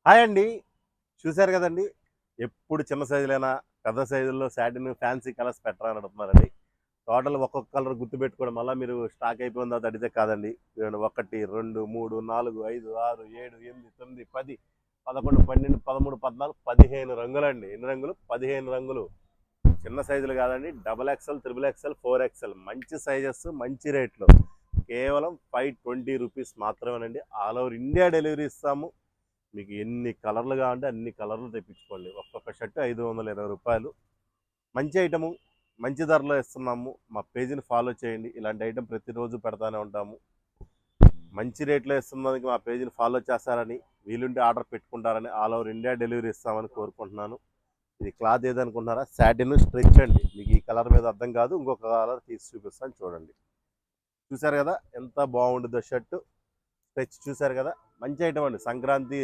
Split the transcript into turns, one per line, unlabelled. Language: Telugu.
హాయ్ అండి. చూసారు కదండీ! ఎప్పుడు చిన్న సైజులేనా, పెద్ద సైజుల్లో సాటిన్ ఫ్యాన్సీ కలర్స్ పెట్టరా అని అడుగుతున్నారండి. టోటల్ ఒక్కొక్క కలర్ గుర్తుపెట్టుకోవడం మళ్ళా మీరు స్టాక్ అయిపోయిన తర్వాత అడిగితే కాదండి. చూడండి 1, 2, 3, 4, 5, 6, 7, 8, 9, 10, 11, 12, 13, 14, 15 రంగులండి. ఎన్ని రంగులు? 15 రంగులు. చిన్న సైజులు కాదండి. Double XL, triple XL, 4XL మంచి సైజెస్, మంచి రేట్లు. కేవలం 520 రూపీస్ మాత్రమేనండి. ఆల్ ఓవర్ ఇండియా డెలివరీ ఇస్తాము. మీకు ఎన్ని కలర్లు కావాలంటే అన్ని కలర్లు తెప్పించుకోండి. ఒక్కొక్క షర్ట్ 520 రూపాయలు. మంచి ఐటము, మంచి ధరలో ఇస్తున్నాము. మా పేజీని ఫాలో చేయండి. ఇలాంటి ఐటమ్ ప్రతిరోజు పెడతానే ఉంటాము. మంచి రేట్లో ఇస్తున్నందుకు మా పేజీని ఫాలో చేస్తారని, వీలుంటే ఆర్డర్ పెట్టుకుంటారని, ఆల్ ఓవర్ ఇండియా డెలివరీ ఇస్తామని కోరుకుంటున్నాను. ఇది క్లాత్ ఏదనుకుంటున్నారా? సాటిన్ స్ట్రెచ్ అండి. మీకు ఈ కలర్ మీద అర్థం కాదు, ఇంకొక కలర్ తీసి చూపిస్తాను చూడండి. చూసారు కదా ఎంత బాగుంటుందో షర్టు. స్ట్రెచ్ చూసారు కదా, మంచి ఐటమ్ అండి. సంక్రాంతి